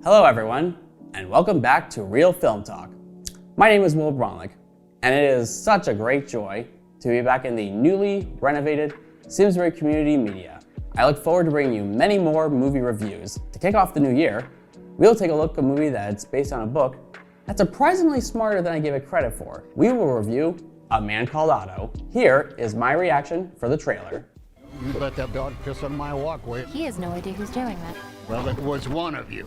Hello everyone, and welcome back to Real Film Talk. My name is Braunlich, and it is such a great joy to be back in the newly renovated Simsbury Community Media. I look forward to bringing you many more movie reviews. To kick off the new year, we'll take a look at a movie that's based on a book that's surprisingly smarter than I give it credit for. We will review A Man Called Otto. Here is my reaction for the trailer. You let that dog piss on my walkway. He has no idea who's doing that. Well, it was one of you.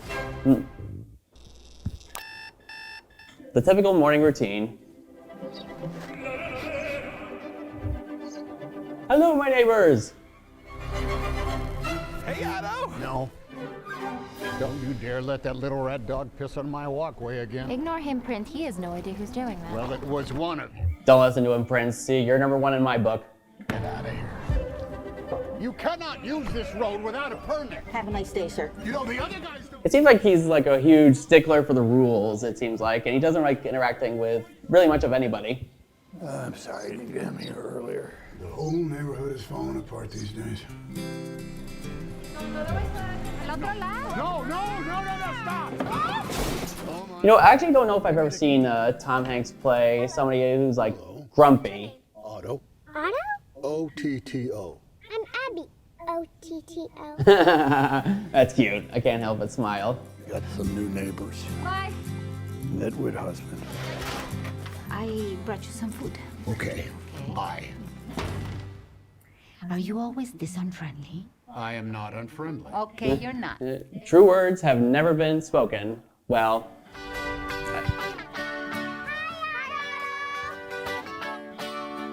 The typical morning routine. Hello, my neighbors! Hey, Otto! No. Don't you dare let that little rat dog piss on my walkway again. Ignore him, Prince. He has no idea who's doing that. Well, it was one of you. Don't listen to him, Prince. See, you're number one in my book. Get out of here. You cannot use this road without a permit. Have a nice day, sir. You know, the other guys do. It seems like he's like a huge stickler for the rules, it seems like, and he doesn't like interacting with really much of anybody. I'm sorry you didn't get him here earlier. The whole neighborhood is falling apart these days. No, stop! You know, I actually don't know if I've ever seen Tom Hanks play somebody who's like grumpy. Otto. Otto? O-T-T-O. I'm Abby. O-T-T-O. That's cute. I can't help but smile. Got some new neighbors. Bye. Nedwood husband. I brought you some food. Okay. Bye. Are you always this unfriendly? I am not unfriendly. Okay, you're not. True words have never been spoken. Well,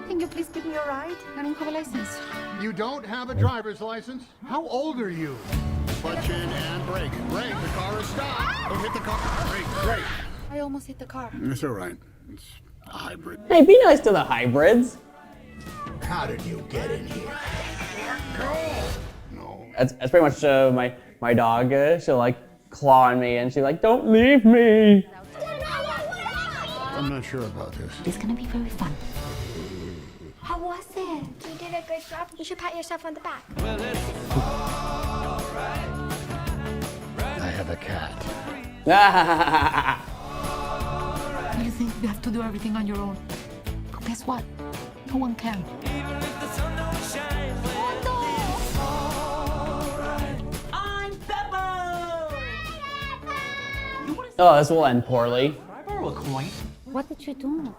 Can you please give me a ride? I don't have a license. You don't have a driver's license? How old are you? Clutch in and brake. Brake, the car is stopped. Don't hit the car. Brake. I almost hit the car. It's all right. It's a hybrid. hey, be nice to the hybrids. How did you get in here? No. That's pretty much my dog. She'll like claw on me and she's like, don't leave me. I'm not sure about this. It's gonna be very fun. How was it? You did a good job. You should pat yourself on the back. I have a cat. You think you have to do everything on your own? But guess what? No one can. Oh, this will end poorly. What did you do?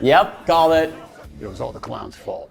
Yep, called it. It was all the clown's fault.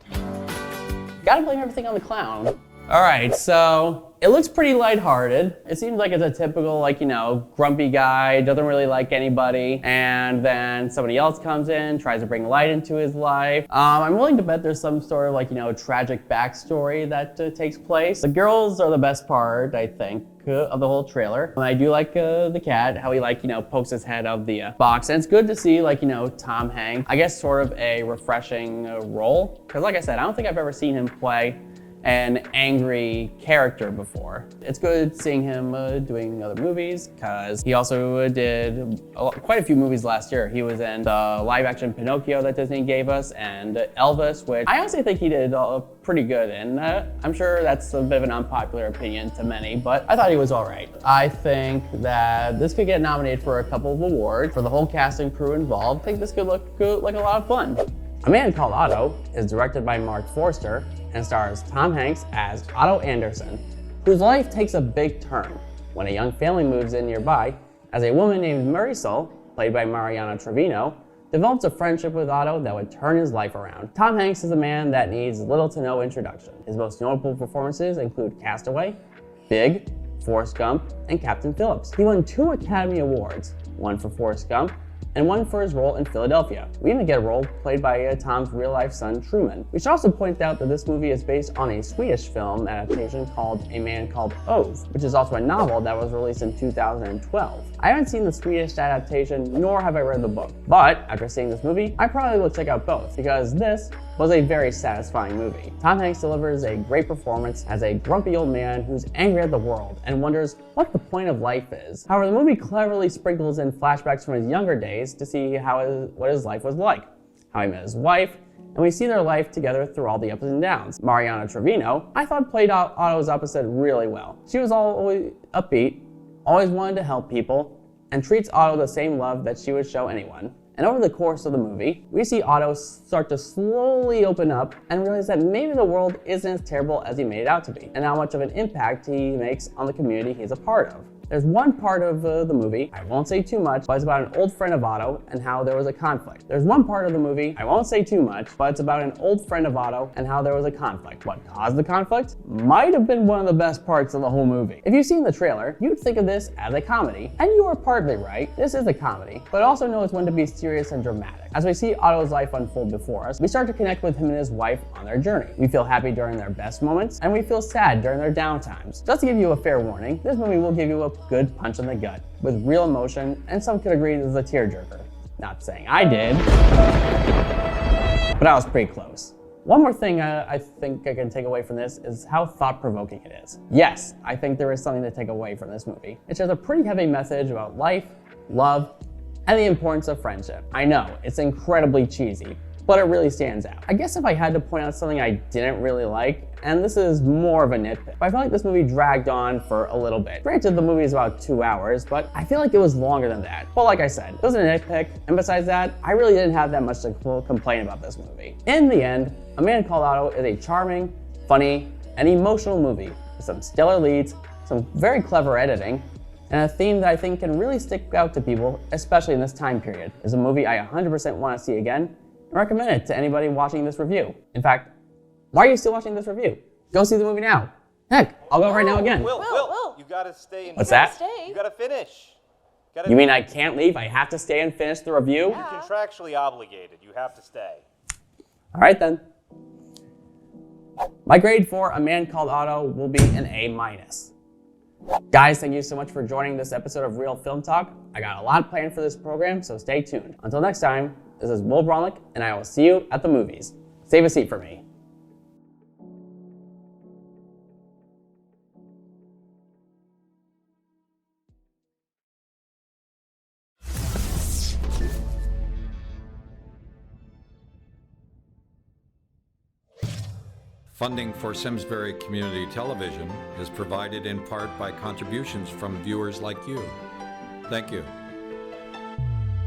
Gotta blame everything on the clown. All right, so it looks pretty lighthearted. It seems like it's a typical, like, you know, grumpy guy, doesn't really like anybody, and then somebody else comes in, tries to bring light into his life. I'm willing to bet there's some sort of, like, you know, tragic backstory that takes place. The girls are the best part, I think, of the whole trailer. And I do like the cat, how he, like, you know, pokes his head out of the box. And it's good to see, like, you know, Tom Hanks, I guess sort of a refreshing role. Because like I said, I don't think I've ever seen him play an angry character before. It's good seeing him doing other movies, because he also did quite a few movies last year. He was in the live-action Pinocchio that Disney gave us, and Elvis, which I honestly think he did pretty good in. I'm sure that's a bit of an unpopular opinion to many, but I thought he was all right. I think that this could get nominated for a couple of awards. For the whole cast and crew involved, I think this could look like a lot of fun. A Man Called Otto is directed by Mark Forster and stars Tom Hanks as Otto Anderson, whose life takes a big turn when a young family moves in nearby as a woman named Marisol, played by Mariana Trevino, develops a friendship with Otto that would turn his life around. Tom Hanks is a man that needs little to no introduction. His most notable performances include Castaway, Big, Forrest Gump, and Captain Phillips. He won 2 Academy Awards, one for Forrest Gump and one for his role in Philadelphia. We even get a role played by Tom's real-life son, Truman. We should also point out that this movie is based on a Swedish film adaptation called A Man Called Otto, which is also a novel that was released in 2012. I haven't seen the Swedish adaptation, nor have I read the book. But after seeing this movie, I probably will check out both, because this was a very satisfying movie. Tom Hanks delivers a great performance as a grumpy old man who's angry at the world and wonders what the point of life is. However, the movie cleverly sprinkles in flashbacks from his younger days to see what his life was like, how he met his wife, and we see their life together through all the ups and downs. Mariana Trevino, I thought played Otto's opposite really well. She was always upbeat, always wanted to help people, and treats Otto the same love that she would show anyone. And over the course of the movie, we see Otto start to slowly open up and realize that maybe the world isn't as terrible as he made it out to be, and how much of an impact he makes on the community he's a part of. There's one part of the movie, I won't say too much, but it's about an old friend of Otto and how there was a conflict. There's one part of the movie, I won't say too much, but it's about an old friend of Otto and how there was a conflict. What caused the conflict? Might have been one of the best parts of the whole movie. If you've seen the trailer, you'd think of this as a comedy, and you are partly right. This is a comedy, but also knows when to be serious and dramatic. As we see Otto's life unfold before us, we start to connect with him and his wife on their journey. We feel happy during their best moments, and we feel sad during their down times. Just to give you a fair warning, this movie will give you a good punch in the gut, with real emotion, and some could agree this is a tearjerker. Not saying I did, but I was pretty close. One more thing I think I can take away from this is how thought-provoking it is. Yes, I think there is something to take away from this movie. It shares a pretty heavy message about life, love, and the importance of friendship. I know, it's incredibly cheesy, but it really stands out. I guess if I had to point out something I didn't really like, and this is more of a nitpick, but I felt like this movie dragged on for a little bit. Granted, the movie is about 2 hours, but I feel like it was longer than that. But like I said, it was a nitpick, and besides that, I really didn't have that much to complain about this movie. In the end, A Man Called Otto is a charming, funny, and emotional movie with some stellar leads, some very clever editing, and a theme that I think can really stick out to people, especially in this time period. It's a movie I 100% want to see again, and recommend it to anybody watching this review. In fact, why are you still watching this review? Go see the movie now. Heck, I'll go right now again. Will, you gotta stay and What's that? You gotta finish. You mean I can't leave? I have to stay and finish the review? You're contractually obligated. You have to stay. All right then. My grade for A Man Called Otto will be an A-. Guys, thank you so much for joining this episode of Real Film Talk. I got a lot planned for this program, so stay tuned. Until next time, this is Will Braunlich, and I will see you at the movies. Save a seat for me. Funding for Simsbury Community Television is provided in part by contributions from viewers like you. Thank you.